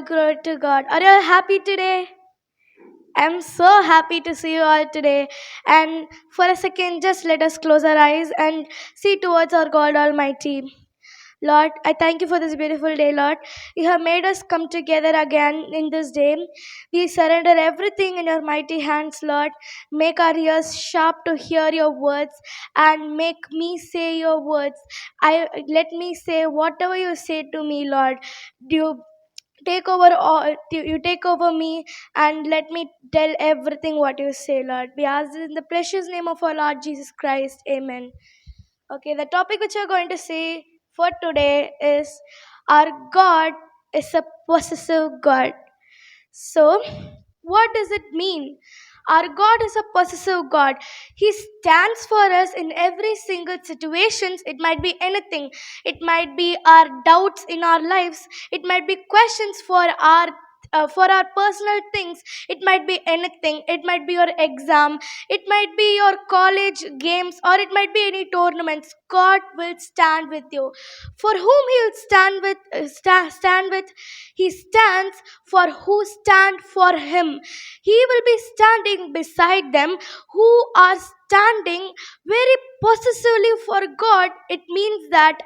glory to God. Are you all happy today? I'm so happy to see you all today. And for a second, just let us close our eyes and see towards our God Almighty. Lord, I thank you for this beautiful day, Lord. You have made us come together again in this day. We surrender everything in your mighty hands, Lord. Make our ears sharp to hear your words and make me say your words. Let me say whatever you say to me, Lord. You take over all, you take over me and let me tell everything what you say, Lord. We ask this in the precious name of our Lord Jesus Christ. Amen. Okay, the topic which we're going to say for today is our God is a possessive God. So, what does it mean? Our God is a possessive God. He stands for us in every single situations. It might be anything. It might be our doubts in our lives. It might be questions for our personal things. It might be anything. It might be your exam. It might be your college games, or it might be any tournaments. God will stand with you. For whom He will stand with. He stands for who stand for Him. He will be standing beside them who are standing very possessively for God. It means that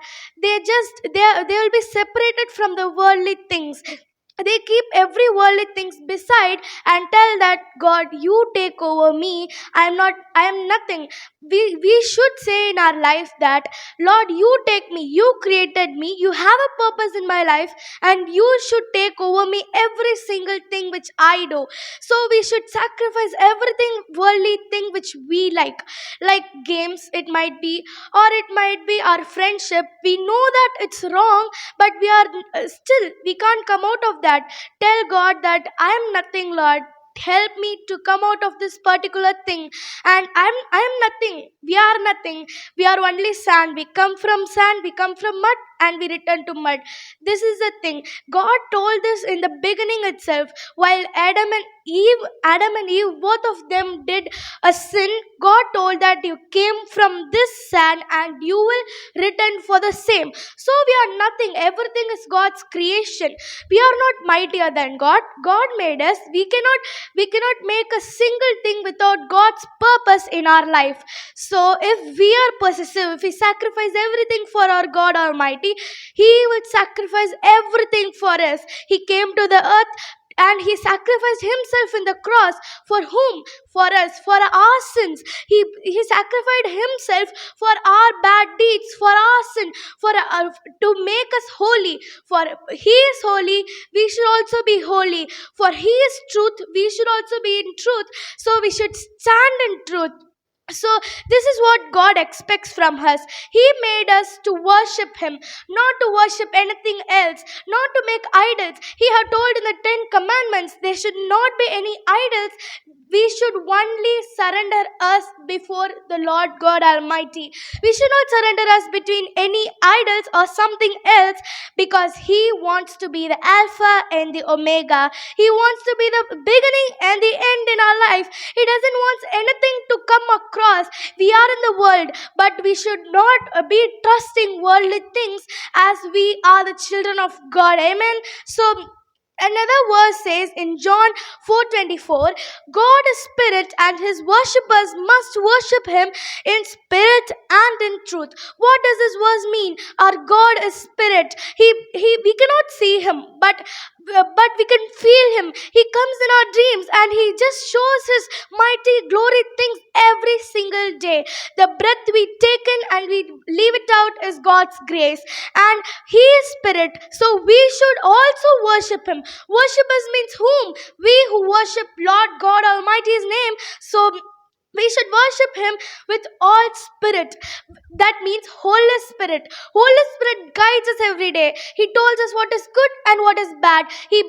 they will be separated from the worldly things. They keep every worldly things beside and tell that God, you take over me. I am nothing. We should say in our life that Lord, you take me, you created me, you have a purpose in my life, and you should take over me every single thing which I do. So we should sacrifice everything worldly thing which we like games it might be, or it might be our friendship. We know that it's wrong, but we are still we can't come out of that. Tell God that I am nothing, Lord. Help me to come out of this particular thing. And I am nothing. We are nothing. We are only sand. We come from sand, we come from mud, and we return to mud. This is the thing. God told this in the beginning itself. While Adam and Eve, both of them did a sin, God told that you came from this sand and you will return for the same. So we are nothing. Everything is God's creation. We are not mightier than God. God made us. We cannot make a single thing without God's purpose in our life. So if we are possessive, if we sacrifice everything for our God Almighty, He will sacrifice everything for us. He came to the earth and He sacrificed Himself in the cross. For whom? For us, for our sins. He sacrificed Himself for our bad deeds, for our sin, to make us holy. For He is holy, we should also be holy. For He is truth, we should also be in truth. So we should stand in truth. So this is what God expects from us. He made us to worship Him, not to worship anything else, not to make idols. He had told in the 10 commandments there should not be any idols. We should only surrender us before the Lord God Almighty. We should not surrender us between any idols or something else, because He wants to be the Alpha and the Omega. He wants to be the beginning and the end in our life. He doesn't want anything to come across. We are in the world, but we should not be trusting worldly things, as we are the children of God. Amen. So another verse says in John 4:24, God is spirit and His worshippers must worship Him in spirit and in truth. What does this verse mean? Our God is spirit. We cannot see Him, but we can feel Him. He comes in our dreams and He just shows His mighty glory things every single day. The breath we take in and we leave it out is God's grace, and He is spirit. So we should also worship Him. Worshippers means whom? We who worship Lord God Almighty's name. So we should worship Him with all spirit. That means Holy Spirit. Holy Spirit guides us every day. He tells us what is good and what is bad. He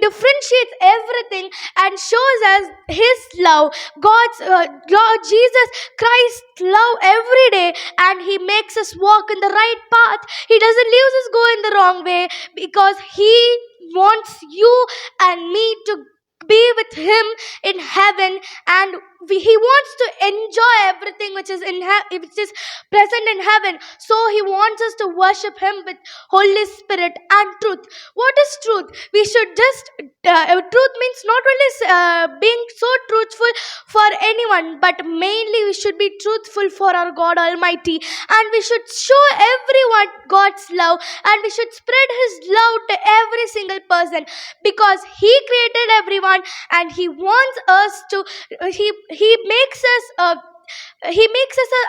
differentiates everything and shows us His love. Lord Jesus Christ love every day, and He makes us walk in the right path. He doesn't leave us go in the wrong way, because He wants you and me to be with Him in heaven, and he wants to enjoy everything which is which is present in heaven. So he wants us to worship him with Holy Spirit and truth. What is truth? We should just truth means not only being so truthful for anyone, but mainly we should be truthful for our God Almighty, and we should show everyone God's love, and we should spread his love to every single person, because he created everyone, and he wants us to he makes us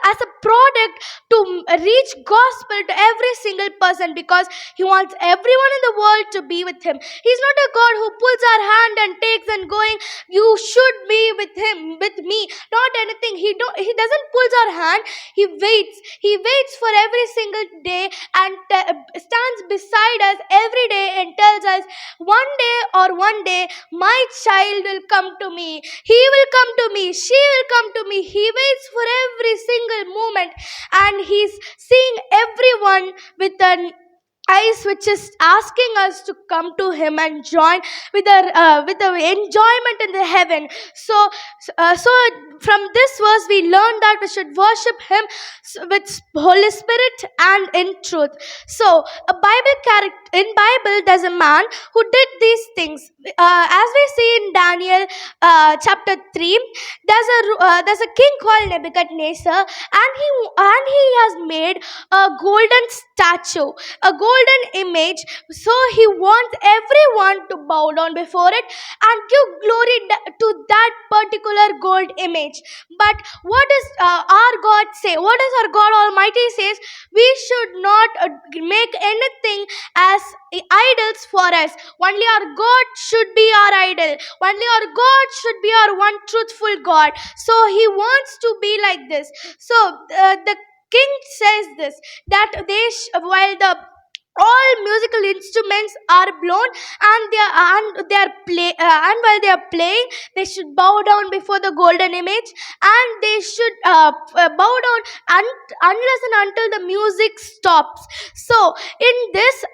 as a product to reach gospel to every single person, because he wants everyone in the world to be with him. He's not a God who pulls our hand and takes and going, you should be with him, with me, not anything. He doesn't pulls our hand. He waits for every single day, and stands beside us every day and tells us, one day my child will come to me, he will come to me, she will come to me. He waits for every single moment, and he's seeing everyone with an eyes which is asking us to come to him and join with the enjoyment in the heaven. So from this verse we learn that we should worship him with Holy Spirit and in truth. So a Bible character in Bible, there's a man who did these things. As we see in Daniel chapter 3, there's a king called Nebuchadnezzar, and he has made a golden statue, a golden image. So he wants everyone to bow down before it and give glory to that particular gold image. But what does our God say? What does our God Almighty says? We should not make anything as idols for us. Only our God should be our idol. Only our God should be our one truthful God. So he wants to be like this. So the king says this, that while the all musical instruments are blown, and while they are playing, they should bow down before the golden image, and they should bow down unless and until the music stops. So in this,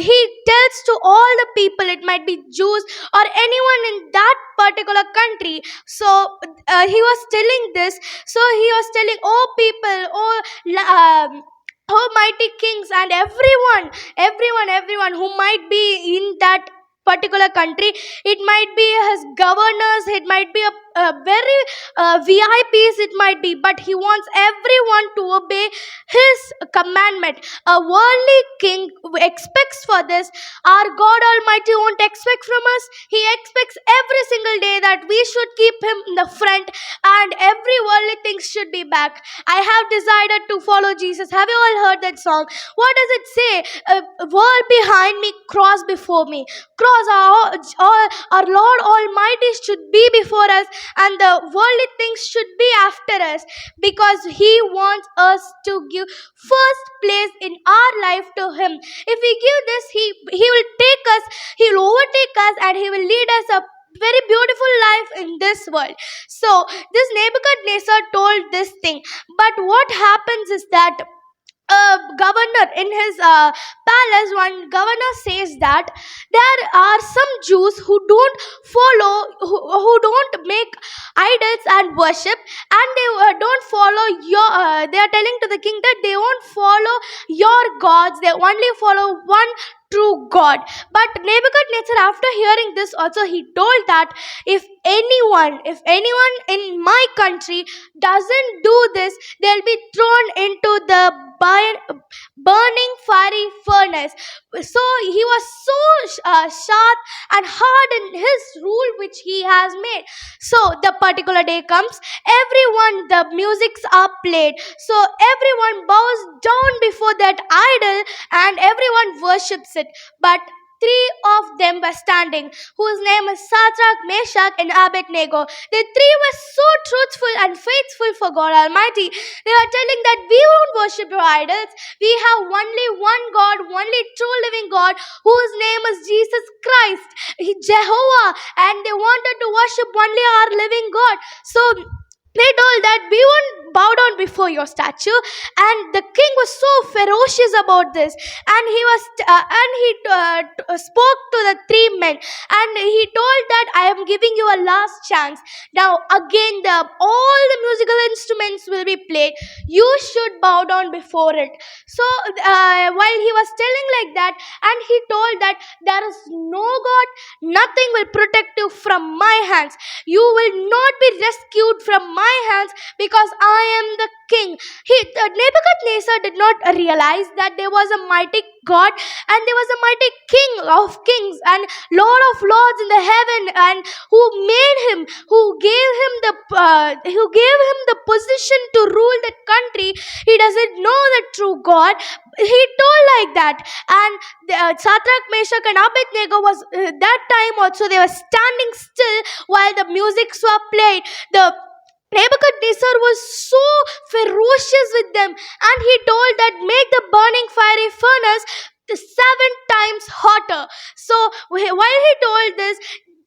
he tells to all the people, it might be Jews or anyone in that particular country. So he was telling this. So he was telling, oh people, oh mighty kings, and everyone who might be in that particular country. It might be his governors, it might be a very VIPs, it might be, but he wants everyone to obey his commandment. A worldly king expects for this. Our God Almighty won't expect from us. He expects every single day that we should keep him in the front, and every worldly thing should be back. I have decided to follow Jesus. Have you all heard that song? What does it say? World behind me, cross before me. Cross, our Lord Almighty should be before us, and the worldly things should be after us, because he wants us to give first place in our life to him. If we give this, he will take us, he will overtake us, and he will lead us a very beautiful life in this world. So this Nebuchadnezzar told this thing, but what happens is that governor in his palace, one governor says that there are some Jews who don't follow, who don't make idols and worship, and they don't follow your they are telling to the king that they won't follow your gods, they only follow one true God. But Nebuchadnezzar, after hearing this also, he told that if anyone in my country doesn't do this, they'll be thrown into the burning fiery furnace. So he was so sharp and hard in his rule which he has made. So the particular day comes, everyone, the musics are played, so everyone bows down before that idol, and everyone worships it. But three of them were standing, whose name is Shadrach, Meshach, and Abednego. The three were so truthful and faithful for God Almighty. They were telling that we won't worship your idols. We have only one God, only true living God, whose name is Jesus Christ, Jehovah, and they wanted to worship only our living God. So They told that we won't bow down before your statue. And the king was so ferocious about this, and he spoke to the three men, and he told that I am giving you a last chance. Now again, all the musical instruments will be played. You should bow down before it. So while he was telling like that, and he told that there is no god, nothing will protect you from my hands. You will not be rescued from my hands, because I am the king. Nebuchadnezzar did not realize that there was a mighty God, and there was a mighty King of kings and Lord of lords in the heaven, and who made him, who gave him the position to rule that country. He doesn't know the true God. He told like that, and Satrach, Meshach, and Abednego was that time also they were standing still while the musics were played. The Nebuchadnezzar was so ferocious with them, and he told that make the burning fiery furnace the 7 times hotter. So while he told this,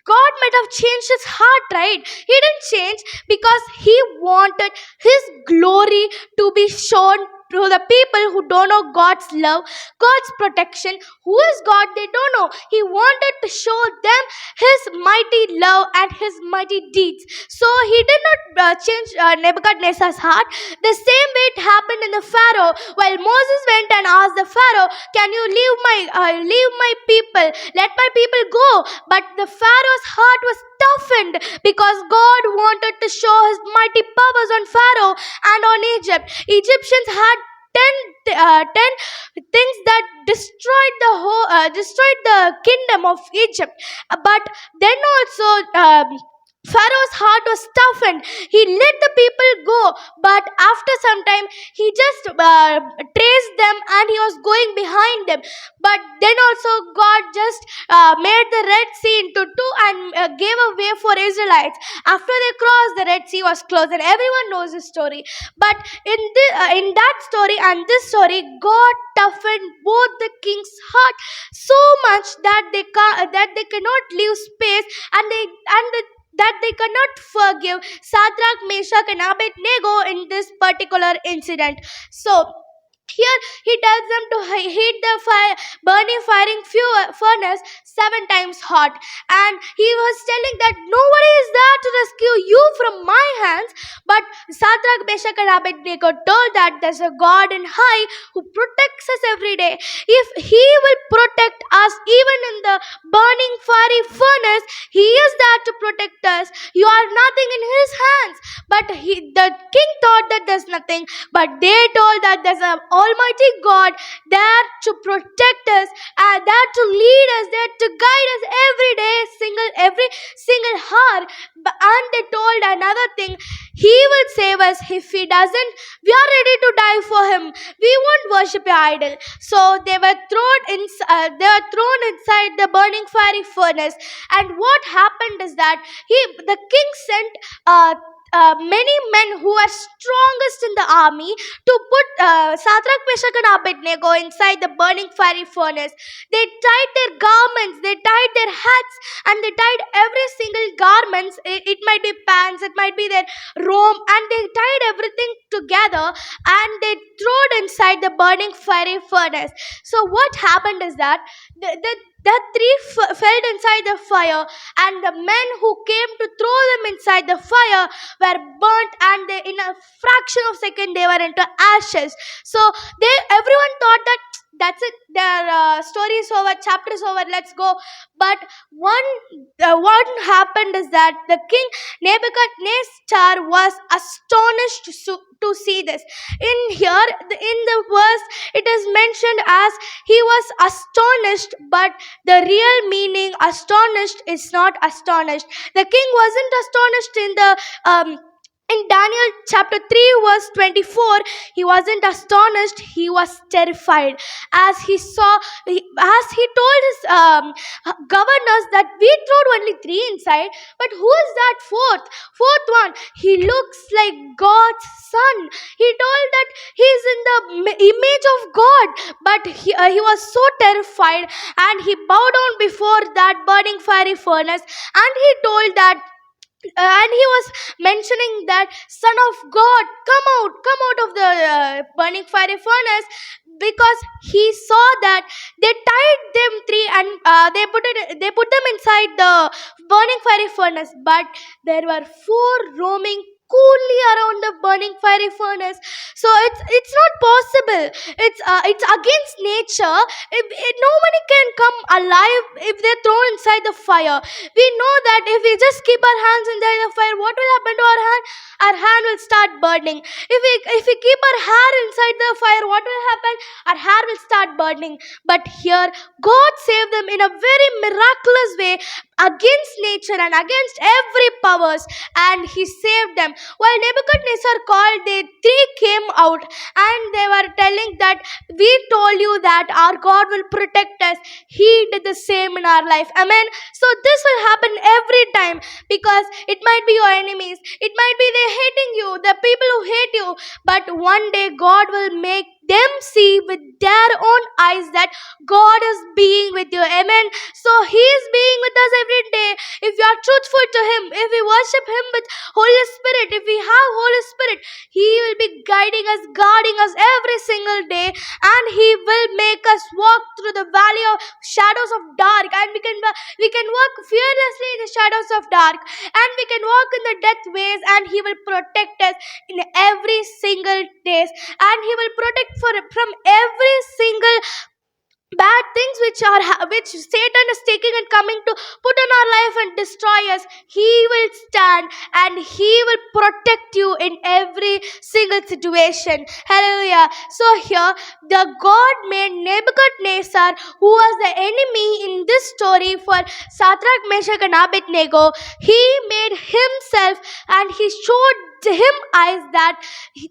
God might have changed his heart, right? He didn't change because he wanted his glory to be shown to the people who don't know God's love, God's protection. Who is God? They don't know. He wanted to show them his mighty love and his mighty deeds. So he did not change Nebuchadnezzar's heart. The same way it happened in the Pharaoh. While Moses went and asked the Pharaoh, "Can you leave my people? Let my people go." But the Pharaoh's heart was toughened because God wanted to show his mighty powers on Pharaoh and on Egypt. Egyptians had 10 things that destroyed the kingdom of Egypt. But then also Pharaoh's heart was toughened. He let the people go, but after some time he just traced them and he was going behind them. But then also God just made the Red Sea into two and gave a way for Israelites. After they crossed, the Red Sea was closed, and everyone knows the story. But in that story and this story, God toughened both the king's heart so much that they cannot leave space, and that they cannot forgive Sadrach, Meshach, and Abednego in this particular incident. So here he tells them to heat the burning firing furnace 7 times hot, and he was telling that nobody is there to rescue you from my hands. But Sadrach, Meshach, and Abednego told that there's a God in high who protects us every day. If he will protect us even in the burning fiery furnace, he is there to protect us. You are nothing in his hands. But the king thought that there's nothing, but they told that there's an almighty God there to protect us, and there to lead us, there to guide us every day, every single hour. And they told another thing: he will save us. If he doesn't, we are ready to die for him. We won't worship your idol. So they were thrown inside the burning fiery furnace. And what happened is that the king sent many men who are strongest in the army to put Sadrach, Meshach, and Abednego inside the burning fiery furnace. They tied their garments, they tied their hats, and they tied every single garments. It might be pants, it might be their robe, and they tied everything together and they threw it inside the burning fiery furnace. So what happened is that the three fell inside the fire, and the men who came to throw them inside the fire were burnt, and in a fraction of a second they were into ashes. So everyone thought that that's it, their story is over, chapter is over, let's go. But what happened is that the king Nebuchadnezzar was astonished to see this. In here, in the verse, it is mentioned as he was astonished, but the real meaning astonished is not astonished. The king wasn't astonished in Daniel chapter 3 verse 24. He wasn't astonished, he was terrified, as he told his governors that we threw only 3 inside, but who is that fourth one? He looks like God's son. He told that he is in the image of God. But he was so terrified, and he bowed down before that burning fiery furnace, and he told that and he was mentioning that, son of God, come out of the burning fiery furnace, because he saw that they tied them three, and they put them inside the burning fiery furnace, but there were four roaming coolly around the burning fiery furnace. So it's not possible. It's against nature. Nobody can come alive if they're thrown inside the fire. We know that if we just keep our hands inside the fire, what will happen to our hand? Our hand will start burning. If we keep our hair inside the fire, what will happen? Our hair will start burning. But here, God saved them in a very miraculous way, against nature and against every powers, and he saved them. While Nebuchadnezzar called, they three came out, and they were telling that, we told you that our God will protect us. He did the same in our life. Amen. So this will happen every time, because it might be your enemies, it might be they hating you, the people who hate you, but one day God will make them see with their own eyes that God is being with you. Amen. So he is being with us every day. If we are truthful to him, if we worship him with Holy Spirit, if we have Holy Spirit, he will be guiding us, guarding us every single day, and he will make us walk through the valley of shadows of dark, and we can walk fearlessly in the shadows of dark, and we can walk in the death ways, and he will protect us in every single days, and he will protect from every single bad things which Satan is taking and coming to put in our life and destroy us. He will stand and he will protect you in every single situation. Hallelujah. So here, the God made Nebuchadnezzar, who was the enemy in this story for Shadrach, Meshach and Abednego, he made himself, and he showed him eyes that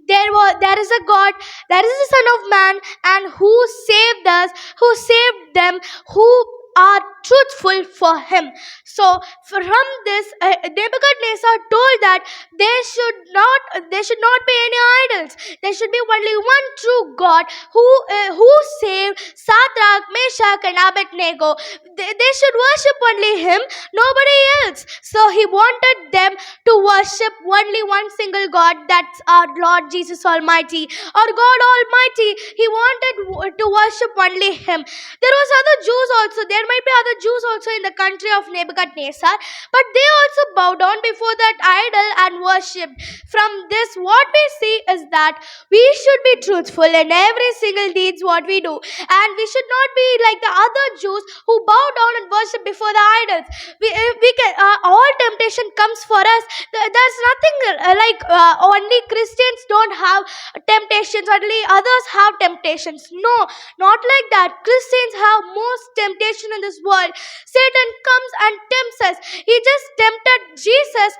there is a God, there is a Son of Man, and who saved us, who saved them, who are truthful for him. So from this, Nebuchadnezzar told that there should not be any idols. There should be only one true God who saved Shadrach, Meshach and Abednego. They should worship only him, nobody else. So he wanted them to worship only one single God, that's our Lord Jesus Almighty, or God Almighty. He wanted to worship only him. There was other Jews also. There might be other Jews also in the country of Nebuchadnezzar, but they also bowed down before that idol and worshipped. From this, what we see is that we should be truthful in every single deeds what we do, and we should not be like the other Jews who bow down and worship before the idols. We can all temptation comes for us. There's nothing like only Christians don't have temptations, only others have temptations. No, not like that. Christians have most temptation in this world. Satan comes and tempts us. He just tempted Jesus.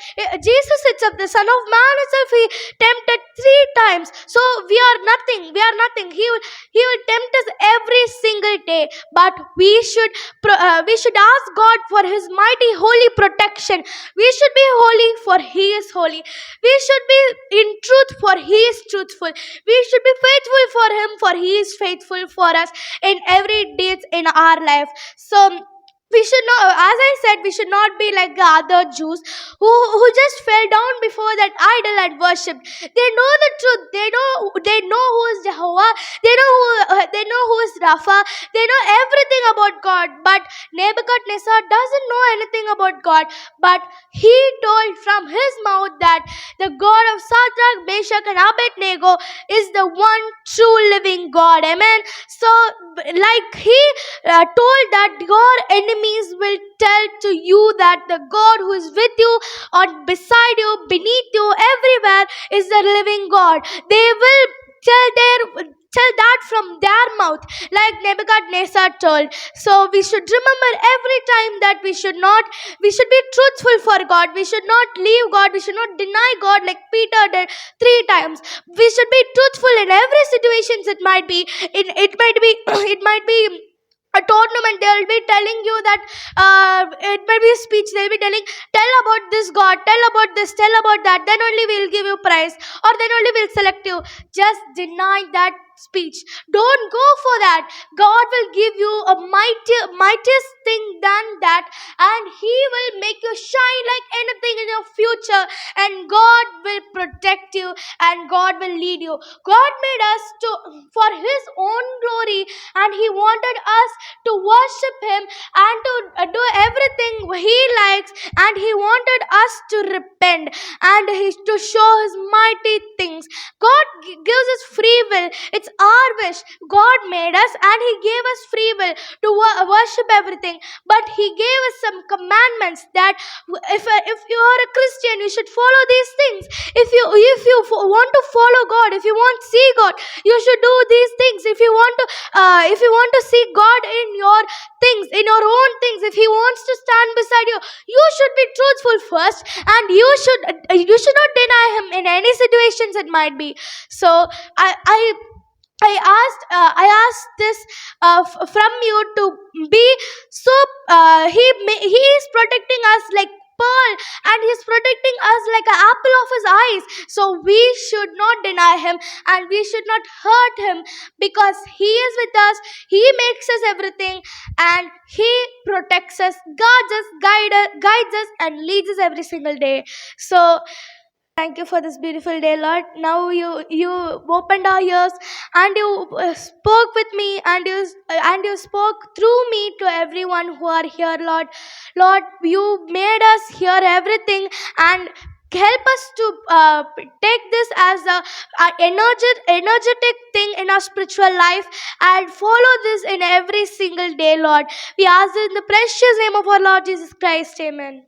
Jesus itself, the Son of Man itself, he tempted 3 times. So we are nothing. We are nothing. He will tempt us every single day. But we should ask God for his mighty holy protection. We should be holy, for he is holy. We should be in truth, for he is truthful. We should be faithful for him, for he is faithful for us in every deeds in our life. So we should not, as I said, we should not be like the other Jews who just fell down before that idol and worshipped. They know the truth. They know who is Jehovah. They know who is Rapha. They know everything about God. But Nebuchadnezzar doesn't know anything about God. But he told from his mouth that the God of Shadrach, Meshach and Abednego is the one true living God. Amen. So like he told that your enemies will tell to you that the God who is with you, or beside you, beneath you, everywhere is the living God. They will tell that from their mouth, like Nebuchadnezzar told. So we should remember every time that we should be truthful for God. We should not leave God. We should not deny God like Peter did 3 times. We should be truthful in every situations. It might be a tournament. They will be telling you that it might be a speech. They'll be telling, tell about this God, tell about this, tell about that, then only we'll give you prize, or then only we'll select you. Just deny that speech. Don't go for that. God will give you a mightiest thing than that, and He will make you shine like anything in your future, and God will protect you, and God will lead you. God made us to for His own glory, and He wanted us to worship Him and to do everything He likes, and He wanted us to repent and to show His mighty things. God gives us free will. It's our wish. God made us and He gave us free will to worship everything, but He gave us some commandments that if you are a Christian, you should follow these things. If you want to follow God, if you want to see God, you should do these things. If you want to see God in your things, in your own things, if He wants to stand beside you, you should be truthful first, and you should not deny Him in any situations it might be. So I asked this from you to be so. He is protecting us like pearl, and He's protecting us like an apple of His eyes. So we should not deny Him, and we should not hurt Him, because He is with us. He makes us everything, and He protects us, guides us, and leads us every single day. So thank you for this beautiful day, Lord. Now you opened our ears, and you spoke with me, and you spoke through me to everyone who are here, Lord. Lord, you made us hear everything, and help us to take this as a energetic thing in our spiritual life, and follow this in every single day, Lord. We ask this in the precious name of our Lord Jesus Christ. Amen.